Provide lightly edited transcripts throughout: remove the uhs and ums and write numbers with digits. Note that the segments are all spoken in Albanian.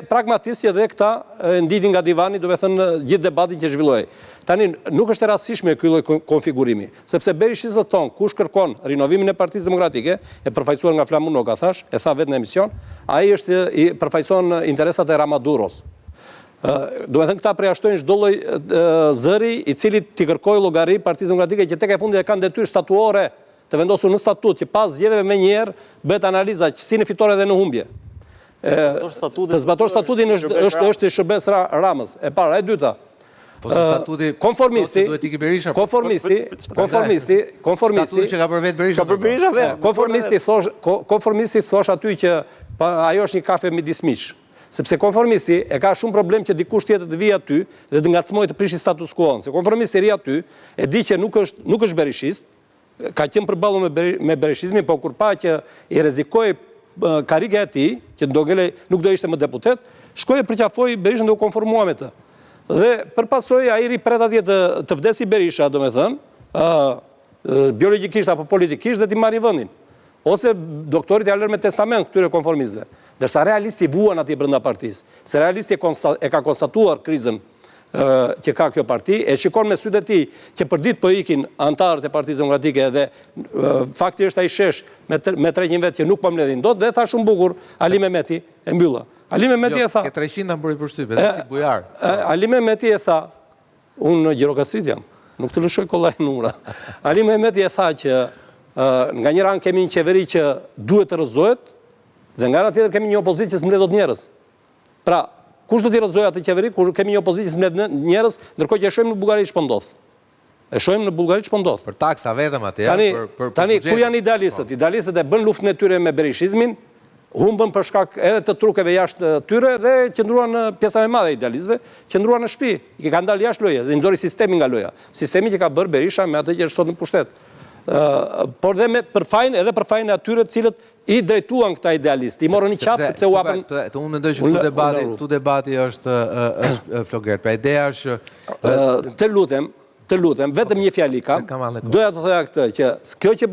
pragmatistë që dhe këta ndinin nga divani, do me thënë gjithë debatin që zhvillohej. Tani, nuk është e rastishme ky lloj konfigurimi, sepse Berisha do thonë, kush kërkon rinovimin e Partisë Demokratike, e përfaqësuar nga Flamunoga, thash, e tha vetë në emision, ai përfaqëson interesat e Ramaduros. Do me thënë këta përjashtojnë çdo lloj zëri i cili t'i kërkojë llogari Partisë Demokratike që tek e fundit e kanë detyrë statuore të vendosur në statut që pas zgjedhjeve më njëherë bëhet analiza që si në fitore dhe në humbje. Të zbator statutin është i Shërbes Ramës. E para, e dyta. Konformisti thosh aty që ajo është një kafe midis miq. Sepse konformisti e ka shumë problem që dikush tjetër të vijë aty dhe të ngacmojë të prishi status quo-n. Se konformisti ri aty e di që nuk është berishist, ka qenë përballur me berishizmin, po kur pa që i rrezikoi karrika e tij, që nuk do ishte më deputet, shkoi e përqafoi Berishën dhe u konformua me të. Dhe përpasoj ai ri pret atje të vdesi Berisha, domethënë, biologjikisht apo politikisht dhe t'i marrë vendin. Ose doktorit ja lër me testament këtyre konformistëve. Ndërsa realisti vuan atje brenda partisë. Se realisti e ka konstatuar krizën që ka kjo parti, e shikon me sytë e tij që për ditë po ikin antarët e Partisë Demokratike dhe fakti është ai shesh me 300 vetë që nuk po mbledhin dot dhe tha shumë bukur Ali Mehmeti e mbylla. Ali Mehmeti e tha, ke 300 bëri përshtypje, ti bujar. Ali Mehmeti e tha, unë Gjirokastrit jam, nuk të lëshoj kollaj numra. Ali Mehmeti e tha që nga një ran kemi një qeveri që duhet të rrëzohet dhe nga ana tjetër kemi një opozitë që s'mbledh dot njerëz. Pra, kush do t'i rrëzojë atë qeveri, kur kemi një opozitë që s'mbledh njerëz, ndërkohë që e shohim në Bullgari ç'po ndodh. E shohim në Bullgari ç'po ndodh. Për taksa vetëm atë, Tani ku janë idealistët? Idealistët e bën luftën e tyre me berishizmin, humbën për shkak edhe të trukeve jashtë tyre dhe qëndruan në pjesa më e madhe e idealistëve, qëndruan në shtëpi. I kanë dalë jashtë loja, dhe nxori sistemin nga loja. Sistemi që ka bërë Berisha me atë që është sot në pushtet. Por dhe për fajin edhe për fajin e atyre të cilët i drejtuan këta idealistë. I morën një qafë sepse u hapën. Unë mendoj që këtu debati është floger. Pra ideja është të lutem, vetëm një fjali kam. Doja të thoja këtë që kjo që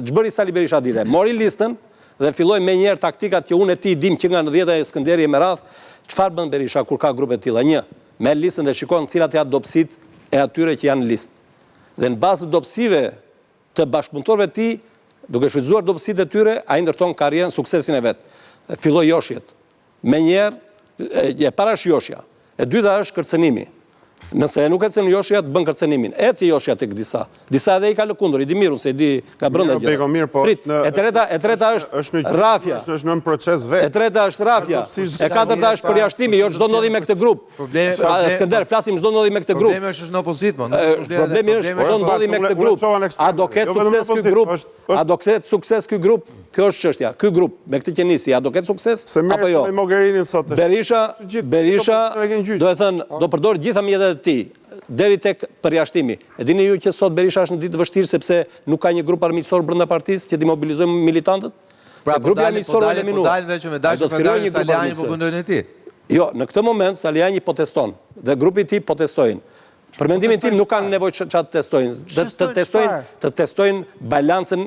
ç'bëri Sali Berisha dite, mori listën dhe filloi me njëherë taktikat që unë e ti dim që nga në 10 e Skënderi e Meradh, çfarë bën Berisha kur ka grupe të tilla? Një, merr listën dhe shikon cilat janë dobësitë e atyre që janë në listë. Dhe në bazë të dobësive të bashkëpunëtorëve të tij, duke shfrytzuar dobësitë e tyre, ai ndërton karrierën, suksesin e vet. Filloi joshjet. Menjëherë e parash joshja. E dyta është kërcënimi. Nëse nuk ecën joshja, të bën kërcënimin. Eci joshja tek disa. Disa edhe i ka lëkundur, i di mirun se i di ka brenda gjë. E treta është rrafja. Është në proces vetë. E treta është rrafja. E katërta është përjashtimi, jo çdo ndodhi me këtë grup. Skënder, flasim çdo ndodhi me këtë grup. Problemi është në opozitë, Problemi është çdo ndodhi me këtë grup. A do ketë sukses ky grup? A do ketë sukses ky grup? Kjo është çështja. Ky grup me këtë që nisi, a do ketë sukses apo jo? Berisha, do të thënë, do përdor gjitha mjetet e tij deri tek përjashtimi. E dini ju që sot Berisha është në ditë vështirë sepse nuk ka një grup armiqësor brenda partisë që të mobilizojmë militantët? Pra, grupi armiqësor u eliminuar. Po dalin veç me dashje për Saliani po bëndojnë e ti. Jo, në këtë moment Saliani po teston dhe grupi i tij po testojnë. Për mendimin tim nuk kanë nevojë çfarë të testojnë. Të testojnë balancën,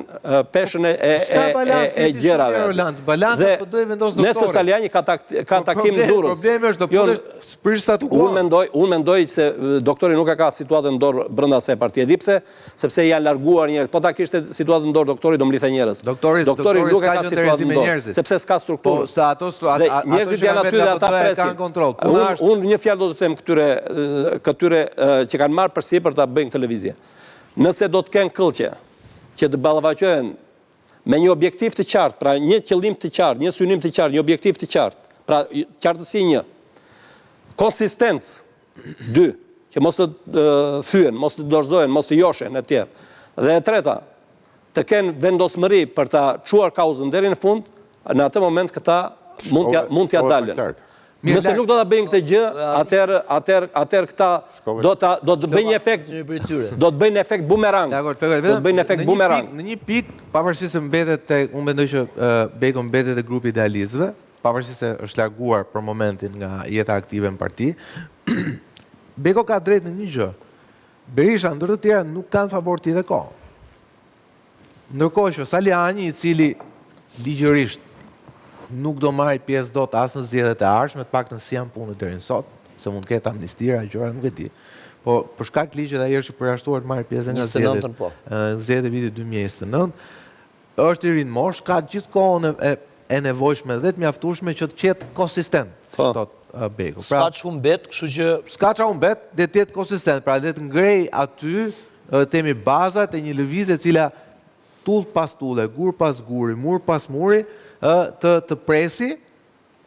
peshën e gjërave. Balanca po do i vendos doktori. Nëse Saliani ka takim në Durrës. Problemi është do futesh për statuar. Unë mendoj se doktori nuk e ka situatën në dorë brenda asaj partie. Di pse? Sepse janë larguar njerëz. Po ta kishte situatën në dorë doktori do mblidhte njerëz. Doktori nuk e ka situatën në dorë, sepse s'ka strukturë. Njerëzit janë aty dhe ata presin. Unë një fjalë do të them këtyre që kanë marrë përsi për ta bëjnë televizje. Nëse do të kenë këllqe që të ballafaqohen me një objektiv të qartë, pra një qëllim të qartë, një synim të qartë, një objektiv të qartë, pra qartësi 1, konsistencë 2, që mos të thyen, mos të dorëzohen, mos të joshen e tjerë. Dhe e treta, të kenë vendosmëri për ta çuar kauzën deri në fund, në atë moment këta mund t'ja dalën. Nëse nuk do ta bëjnë këtë gjë, atëherë këta do të bëjnë efekt, do të bëjnë efekt bumerang. Do të bëjnë efekt bumerang. Në një pikë, pavarësisht se mbetet unë mendoj që Beko mbetet te grupi idealistëve, pavarësisht se është larguar për momentin nga jeta aktive në parti, Beko ka drejt në një gjë. Berisha ndër të tjera nuk kanë favor ti dhe kohë. Ndërkohë që Saliani, i cili ligjërisht nuk do marrë pjesë dot as në zgjedhjet e ardhshme, të paktën si janë punët deri në sot, se mund të ketë amnistira, gjëra nuk e di. Po për shkak të ligjit ai është i përjashtuar të marrë pjesë nga zgjedhjet. Zgjedhjet e vitit 2029, është i rinë mosh, ka gjithkohën e nevojshme dhe të mjaftueshme që të qetë konsistent, si thot Beko. S'ka ç'u mbet, kështu që s'ka ç'u mbet, dhe të jetë konsistent, pra dhe të ngrej aty temi bazat e një lëvizje e cila tull pas tulle, gur pas guri, mur pas muri, të presi,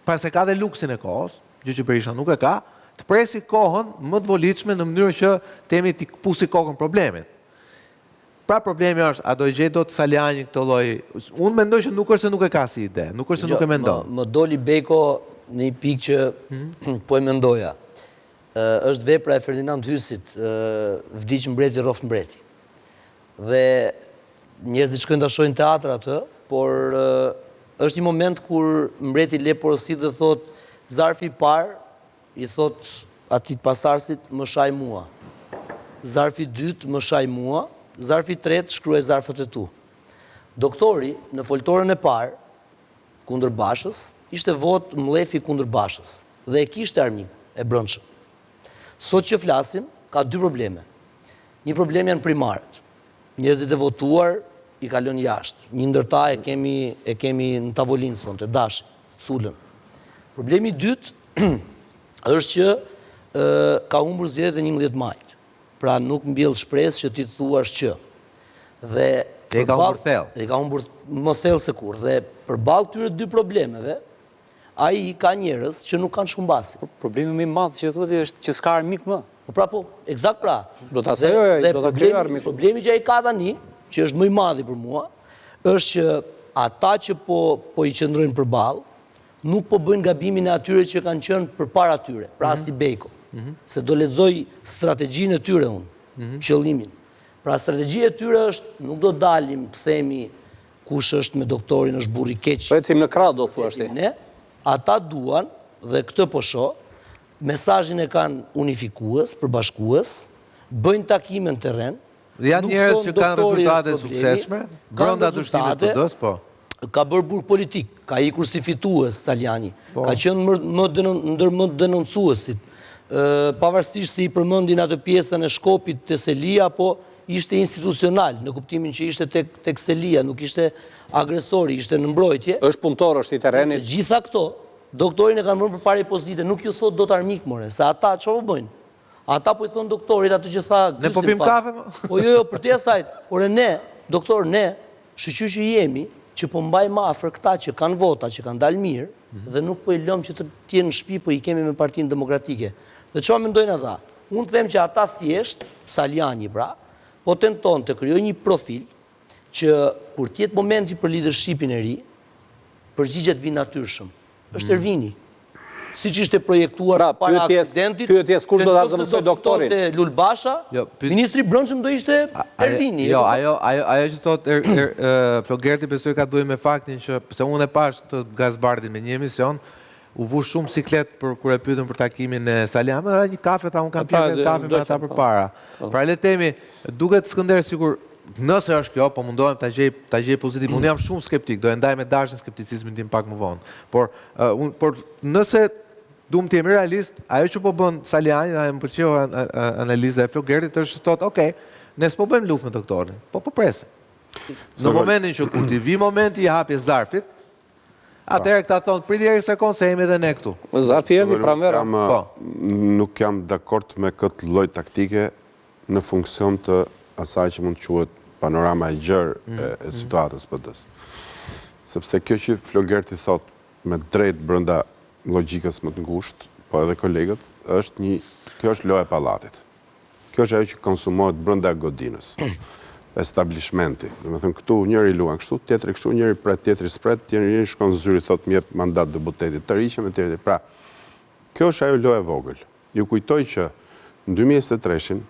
pra se ka dhe luksin e kohës, gjë që Berisha nuk e ka, të presi kohën më të volitshme në mënyrë që temi t'i pusi kokën problemit. Pra problemi është, a do i gjej do të Saliani këtë lloj? Unë mendoj që nuk është se nuk e ka si ide, nuk është se nuk e mendon. Më doli Beko në një pikë që po e mendoja. Është vepra e Ferdinand Hysit, vdiq mbreti rroft mbreti. Dhe njerëzit shkojnë ta shohin teatr atë, por është një moment kur mbreti le porosit dhe thot zarfi i parë i thot atit pasarsit më shaj mua. Zarfi i dytë më shaj mua, zarfi i tretë shkruaj zarfët e tu. Doktori në foltorën e parë kundër Bashës ishte vot mlefi kundër Bashës dhe e kishte armik e brendshëm. Sot që flasim, ka dy probleme. Një problem janë primarët. Njerëzit e votuar i kalon jashtë. Një ndër ta e kemi në tavolinë sonte, Dashi, Sulën. Problemi i dytë është që ka humbur zgjedhjet e 11 majit. Pra nuk mbjell shpresë që ti të thuash që. Dhe e ka humbur thellë. E ka humbur më thellë se kur. Dhe përballë këtyre dy problemeve, ai ka njerëz që nuk kanë shumbasi. Problemi më i madh që thotë është që s'ka armik më. Po, eksakt pra. Do ta thejoj, do ta krijoj armik. Problemi që ai ka tani, që është më i madhi për mua, është që ata që po i qëndrojnë përballë, nuk po bëjnë gabimin e atyre që kanë qenë përpara tyre, pra si Beko. Se do lexoj strategjinë e tyre unë, qëllimin. Pra strategjia e tyre është, nuk do dalim, themi kush është me doktorin, është burri keq. Po ecim në krah do thuash ti. Ne, ata duan dhe këtë po shoh, mesazhin e kanë unifikues, përbashkues, bëjnë takime në terren. Janë njerëz që kanë rezultate suksesshme, brenda dyshimit të PD-s, po. Ka bërë burg politik, ka ikur si fitues Saliani, ka qenë ndër më denoncuesit, pavarësisht se i përmendin atë pjesën e Shkopit te Selia, po ishte institucional, në kuptimin që ishte tek Selia, nuk ishte agresori, ishte në mbrojtje. Është punëtor, është i terrenit. Gjitha këto, doktorin e kanë vënë përpara pozitave, nuk ju thot dot armik more, se ata çfarë bëjnë? Ata po i thon doktorit atë që tha. Ne po pim kafe më. Po jo, për të asajt. Por ne, doktor, ne, shoqë që jemi, që po mbajmë afër këta që kanë vota, që kanë dalë mirë, dhe nuk po i lëm që të jenë në shtëpi, po i kemi me Partinë Demokratike. Dhe çfarë mendojnë ata? Unë them që ata thjesht, Saliani pra, po tenton të krijojë një profil që kur të jetë momenti për leadershipin e ri, përgjigjet vinë natyrshëm. Është Ervini. Siç ishte projektuar para aksidentit. Pyetjes kush do ta zëvendësoj doktorin? Lul Basha, ministri i brendshëm do ishte Ervini. Jo, ajo që thotë Flogerti besoj ka të bëjë me faktin që se unë e pash të Gazbardin me një emision, u vu shumë siklet për kur e pyetën për takimin e Saliani, dhe një kafe tha unë kam pirë kafe me ata përpara. Pra le themi, duket Skënder sikur nëse është kjo, po mundohem ta gjej pozitiv. Unë jam shumë skeptik, do e ndaj me dashën skepticizmin tim pak më vonë. Por nëse duam të jemi realist, ajo që po bën Saliani, dhe më pëlqeu analiza e Flogertit, është thotë, okay, ne s'po bëjmë luftë me doktorin, po presim. Në momentin që kur ti vi momenti i hapjes zarfit, atëherë këta thonë, priti deri sekond se jemi edhe ne këtu. Zarfi erdhi pranvera. Nuk jam dakord me këtë lloj taktike në funksion të asaj që mund të quhet panorama e gjerë e situatës PD-s. Sepse kjo që Flogerti thot me drejt brenda logjikës më të ngushtë, po edhe kolegët, kjo është loja e pallatit. Kjo është ajo që konsumohet brenda godinës. Establishmenti. Domethënë këtu njëri luan kështu, tjetri kështu, njëri pret, tjetri spret, njëri shkon zyri thot më jep mandat deputetit të riqem e tjetri. Pra, kjo është ajo lojë e vogël. Ju kujtoj që në 2023-shin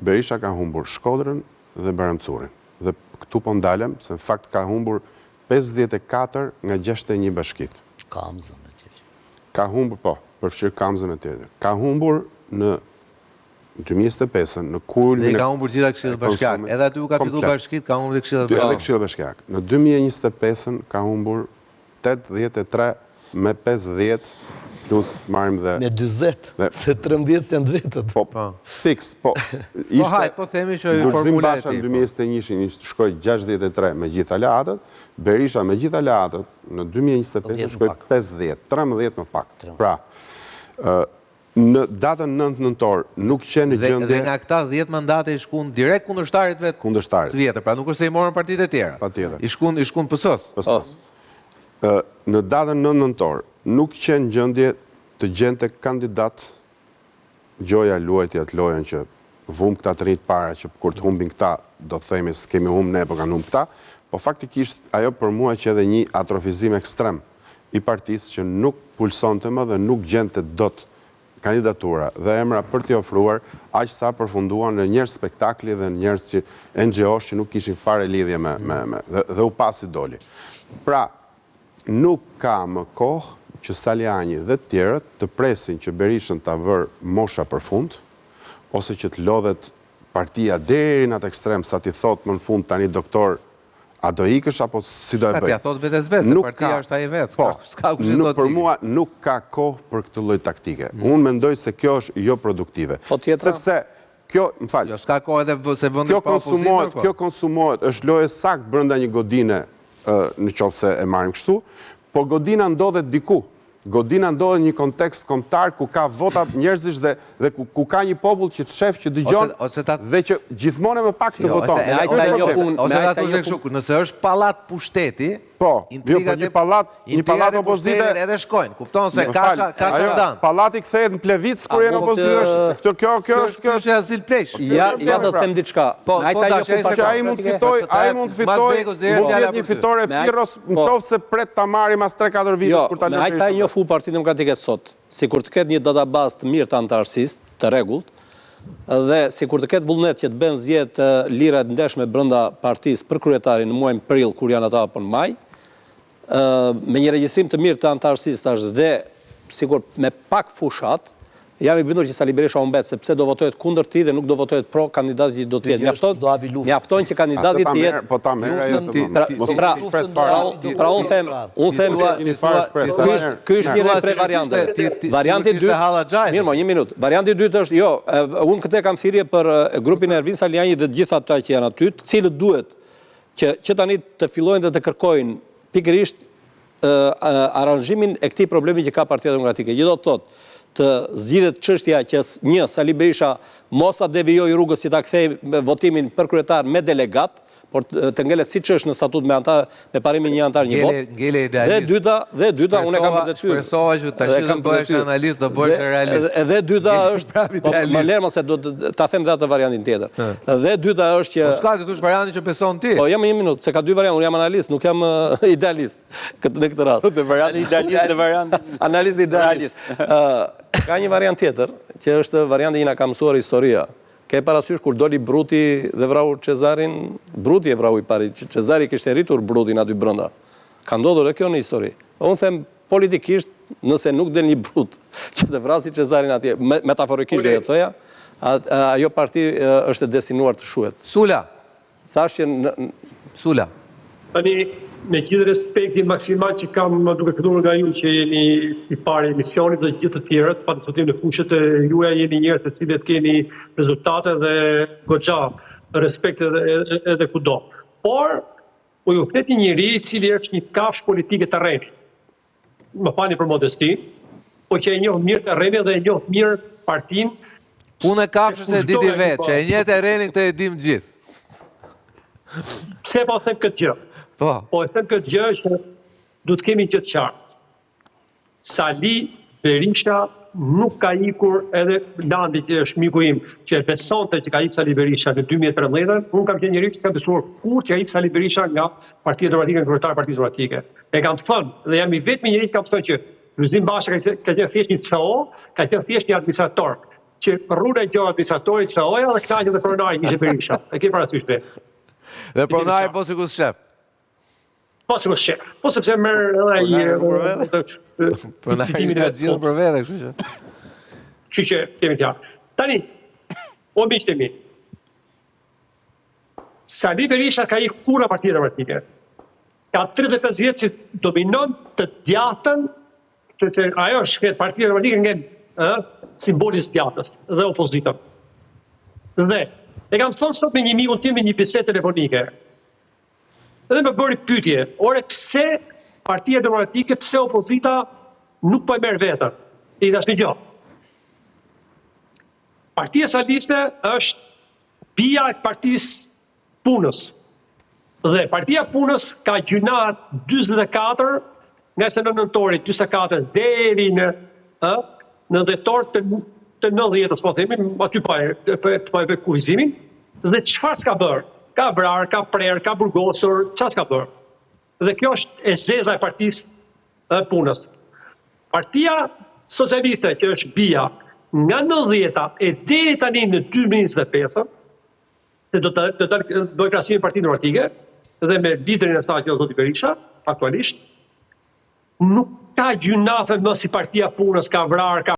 Berisha ka humbur Shkodrën dhe Baramcurin. Dhe këtu po ndalem, se në fakt ka humbur 54 nga 61 bashkit. Kamzën e tjetër. Ka humbur, po, përfshirë Kamzën e tjetër. Ka humbur në 2025-ën, në kulmin dhe i ka humbur gjitha Këshillit Bashkiak. Edhe aty u ka fituar bashkit, ka humbur dhe Këshillit Bashkiak. Edhe Këshillit Bashkiak. Në 2025-ën ka humbur 83 me 50 plus marrim dhe... Me 20, se 13 janë vetët. Po, fix, po. Po themi që Lulzim formula e Basha tij. në 2021 shkoj 63 me gjithë aleatët, Berisha me gjithë aleatët në 2025 shkoj 50, 13 më pak. Pra, në datën 9 nëntor nuk qenë gjendje... Dhe nga këta 10 mandate i shkun direkt kundërshtarit vetë? Kundërshtarit. Të vjetër, pra nuk është se i morën partitë e tjera. Patjetër. I shkun PS-s. PS-s. Në datën 9 nëntor nuk qenë gjendje të gjente kandidat Gjoja luajti atë lojën që vum këta të rinjt para që kur të humbin këta do të themi s'kemi hum ne, po kanë hum këta, po faktikisht ajo për mua që edhe një atrofizim ekstrem i partisë që nuk pulsonte më dhe nuk gjente dot kandidatura dhe emra për t'i ofruar, aq sa përfunduan në njerëz spektakli dhe njerëz që NGO-sh që nuk kishin fare lidhje me dhe u pasi doli. Pra, nuk ka më kohë që Saliani dhe të tjerët të presin që Berishën ta vër mosha për fund, ose që të lodhet partia deri në atë ekstrem sa ti thot më në fund tani doktor a do ikësh apo si do e bëj? Ja thot vetes vetë, se partia është ai vetë. Po, për mua nuk ka kohë për këtë lloj taktike. Unë mendoj se kjo është jo produktive. Po tjetra? Sepse kjo, më fal. Jo, s'ka kohë edhe se vendi pa opozitë. Kjo konsumohet, është lojë sakt brenda një godine në qoftë se e marrim kështu, por godina ndodhet diku. Godina ndodhet një kontekst kombëtar ku ka vota njerëzish dhe ku ka një popull që të shef, që dëgjon dhe që gjithmonë më pak të voton. Ose ta thosh kështu, nëse është pallat pushteti, po, një pallat opozite edhe shkojnë. Kupton se ka dan. Pallati kthehet në Plevic kur janë opozitë. Kjo është azil plesh. Ja do të them diçka. Ai mund të fitojë, mund të jetë një fitore Pirros, nëse pret ta marrim as 3-4 vite kur ta lëmë. Ai sa Partinë Demokratike sot, si kur të ketë një databazë të mirë të antarësisë, të rregullt, dhe si kur të ketë vullnet që të bën zgjedhje lira të ndeshme brenda partisë për kryetarin në muajin prill kur janë ata apo në maj, me një regjistrim të mirë të antarësisë tash dhe sikur me pak fushat, jam i bindur që Sali Berisha u mbet sepse do votohet kundër tij dhe nuk do votohet pro kandidatit që do të jetë. Mjafton që kandidati të jetë. Po ta merr ajo të pra unë them ky është një prej varianteve. Varianti i dytë, mirë, një minutë. Varianti i dytë është unë këtë kam thirrje për grupin e Ervin Saliani dhe të gjithë ata që janë aty, të cilët duhet që tani të fillojnë dhe të kërkojnë pikërisht aranzhimin e këtij problemi që ka Partia Demokratike. Që do të thotë të zgjidhet çështja që një Sali Berisha mos a devijoj rrugës që ta kthej votimin për kryetar me delegat, por të ngelet siç është në statut me parimin një antar një vot. Dhe dyta unë kam për detyrë. Shpresova që tash do bëhesh analist, do bëhesh realist. Edhe dyta është, më lër mos e do ta them edhe atë variantin tjetër. Dhe dyta është që s'ka të thosh variantin që beson ti. Po jam një minutë, se ka dy variante, unë jam analist, nuk jam idealist në këtë rast. Dhe varianti idealist dhe varianti analist idealist. Ka një variant tjetër, që është varianti që na ka mësuar historia. Ke parasysh kur doli Bruti dhe vrau Cezarin, Bruti e vrau i pari, Cezari kishte rritur Brutin aty brenda. Ka ndodhur edhe kjo në histori. Unë them politikisht, nëse nuk del një Brut që të vrasi Cezarin atje, metaforikisht do të thoja, ajo parti është destinuar të shuhet. Sula. Thash që Sula. Tani me gjithë respektin maksimal që kam duke filluar nga ju që jeni i parë emisionit dhe gjithë të tjerët, pa diskutim në fushët e juaja jeni njerëz të cilët keni rezultate dhe goxha respekt edhe kudo. Por u ju flet një njeri i cili është një kafshë politike terreni. Më falni për modesti, po që e njoh mirë terrenin dhe e njoh mirë partinë. Unë e kafshës e di vetë, që e njeh terrenin këtë e dim gjithë. Pse po them këtë gjë? Po e them këtë gjë që du të kemi gjë të qartë. Sali Berisha nuk ka ikur edhe Landi që është miku im, që e besonte që ka ikur Sali Berisha në 2013, unë kam qenë njëri që s'kam besuar kur që ka ikur Sali Berisha nga Partia Demokratike, nga kryetar Partisë Demokratike. E kam thënë dhe jam i vetmi njëri që kam thënë që Lulzim Basha ka qenë thjesht një CO, ka qenë thjesht një administrator, që rruna e gjohë administratorit CO-ja dhe këta që dhe pronari ishte Berisha. E ke parasysh vetë. Dhe pronari po sikur shef. Po sikur shef. Po sepse merr edhe pronari ka gjithë për vete, kështu që. Kështu që kemi qartë. Tani, o miqtë e mi, Sali Berisha ka ikur nga Partia Demokratike. ka 35 vjetë që dominon të djatën, që ajo është Partia Demokratike nga simbolis djatës dhe opozitën. Dhe, e kam thonë sot me një mikun tim me një bisedë telefonike. Dhe me bëri pyetje, ore pse Partia Demokratike, pse opozita nuk po e merr vetën? I thash një gjë. Partia Socialiste është bija e Partisë Punës. Dhe Partia Punës ka gjynat 44 nga se në nëntorit 24 deri në dhjetor të 90-s, po themi, aty pa e kufizimin, dhe çfarë s'ka bërë? Ka vrarë, ka prerë, ka burgosur, çfarë s'ka bërë? Dhe kjo është e zeza e Partisë Punës. Partia Socialiste, që është bija, nga 90-ta e deri tani në 2025, se do të krahasimin Partinë Demokratike, dhe me liderin e saj që zoti Berisha, aktualisht, nuk ka gjunafe më si Partia Punës, ka vrarë,